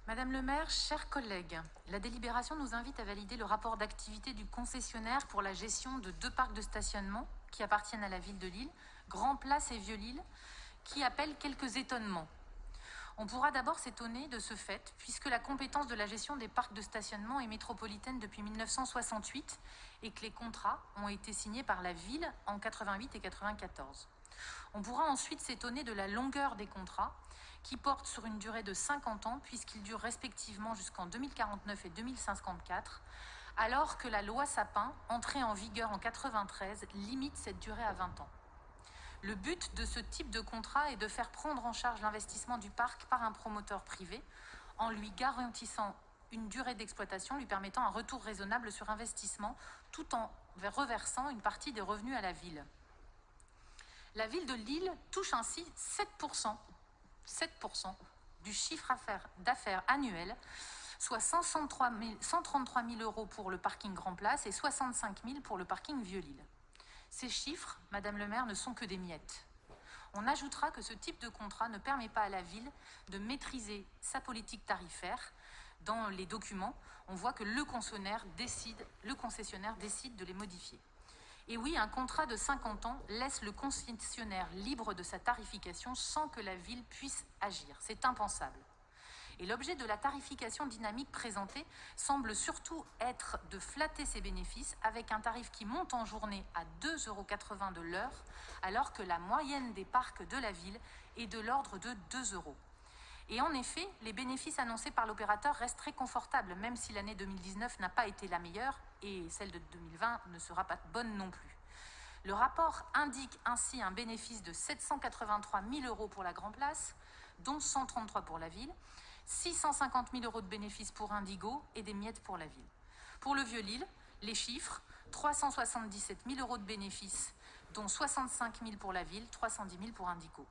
Madame le maire, chers collègues, la délibération nous invite à valider le rapport d'activité du concessionnaire pour la gestion de 2 parcs de stationnement qui appartiennent à la ville de Lille, Grand Place et Vieux-Lille, qui appellent quelques étonnements. On pourra d'abord s'étonner de ce fait, puisque la compétence de la gestion des parcs de stationnement est métropolitaine depuis 1968 et que les contrats ont été signés par la ville en 88 et 94. On pourra ensuite s'étonner de la longueur des contrats, qui portent sur une durée de 50 ans, puisqu'ils durent respectivement jusqu'en 2049 et 2054, alors que la loi Sapin, entrée en vigueur en 1993, limite cette durée à 20 ans. Le but de ce type de contrat est de faire prendre en charge l'investissement du parc par un promoteur privé, en lui garantissant une durée d'exploitation lui permettant un retour raisonnable sur investissement, tout en reversant une partie des revenus à la ville. La ville de Lille touche ainsi 7% du chiffre d'affaires annuel, soit 133 000 euros pour le parking Grand Place et 65 000 pour le parking Vieux-Lille. Ces chiffres, Madame le maire, ne sont que des miettes. On ajoutera que ce type de contrat ne permet pas à la ville de maîtriser sa politique tarifaire. Dans les documents, on voit que le concessionnaire décide de les modifier. Et oui, un contrat de 50 ans laisse le concessionnaire libre de sa tarification sans que la ville puisse agir. C'est impensable. Et l'objet de la tarification dynamique présentée semble surtout être de flatter ses bénéfices avec un tarif qui monte en journée à 2,80 € de l'heure, alors que la moyenne des parcs de la ville est de l'ordre de 2 €. Et en effet, les bénéfices annoncés par l'opérateur restent très confortables, même si l'année 2019 n'a pas été la meilleure et celle de 2020 ne sera pas bonne non plus. Le rapport indique ainsi un bénéfice de 783 000 euros pour la Grand Place, dont 133 pour la ville, 650 000 euros de bénéfices pour Indigo et des miettes pour la ville. Pour le Vieux-Lille, les chiffres, 377 000 euros de bénéfices, dont 65 000 pour la ville, 310 000 pour Indigo.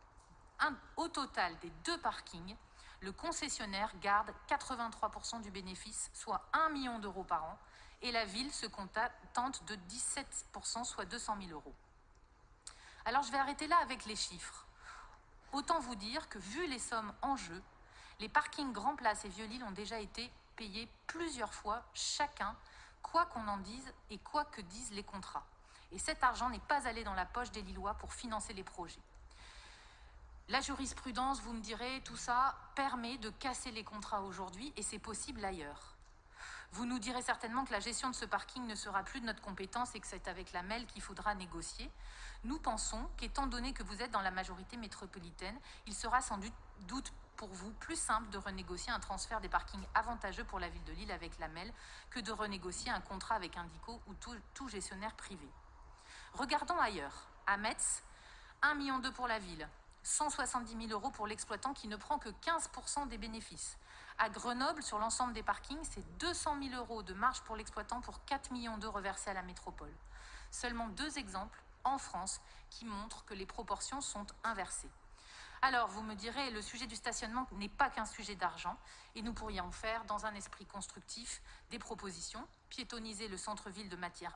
Au total des 2 parkings, le concessionnaire garde 83% du bénéfice, soit 1 million d'euros par an, et la ville se contente de 17%, soit 200 000 euros. Alors je vais arrêter là avec les chiffres. Autant vous dire que, vu les sommes en jeu, les parkings Grand Place et Vieux-Lille ont déjà été payés plusieurs fois chacun, quoi qu'on en dise et quoi que disent les contrats. Et cet argent n'est pas allé dans la poche des Lillois pour financer les projets. La jurisprudence, vous me direz, tout ça permet de casser les contrats aujourd'hui et c'est possible ailleurs. Vous nous direz certainement que la gestion de ce parking ne sera plus de notre compétence et que c'est avec la MEL qu'il faudra négocier. Nous pensons qu'étant donné que vous êtes dans la majorité métropolitaine, il sera sans doute pour vous plus simple de renégocier un transfert des parkings avantageux pour la ville de Lille avec la MEL que de renégocier un contrat avec Indico ou tout gestionnaire privé. Regardons ailleurs. À Metz, 1,2 million pour la ville. 170 000 euros pour l'exploitant qui ne prend que 15% des bénéfices. À Grenoble, sur l'ensemble des parkings, c'est 200 000 euros de marge pour l'exploitant pour 4 millions d'euros reversés à la métropole. Seulement 2 exemples en France qui montrent que les proportions sont inversées. Alors, vous me direz, le sujet du stationnement n'est pas qu'un sujet d'argent et nous pourrions faire, dans un esprit constructif, des propositions, piétoniser le centre-ville de manière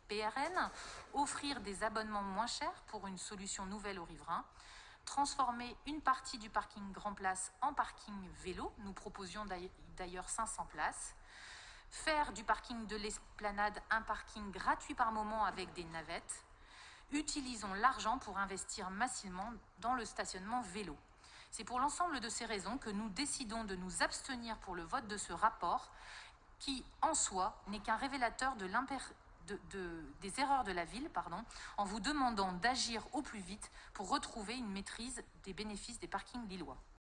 PRN, offrir des abonnements moins chers pour une solution nouvelle aux riverains, transformer une partie du parking Grand Place en parking vélo, nous proposions d'ailleurs 500 places, faire du parking de l'Esplanade un parking gratuit par moment avec des navettes. Utilisons l'argent pour investir massivement dans le stationnement vélo. C'est pour l'ensemble de ces raisons que nous décidons de nous abstenir pour le vote de ce rapport qui, en soi, n'est qu'un révélateur des erreurs de la ville, en vous demandant d'agir au plus vite pour retrouver une maîtrise des bénéfices des parkings lillois.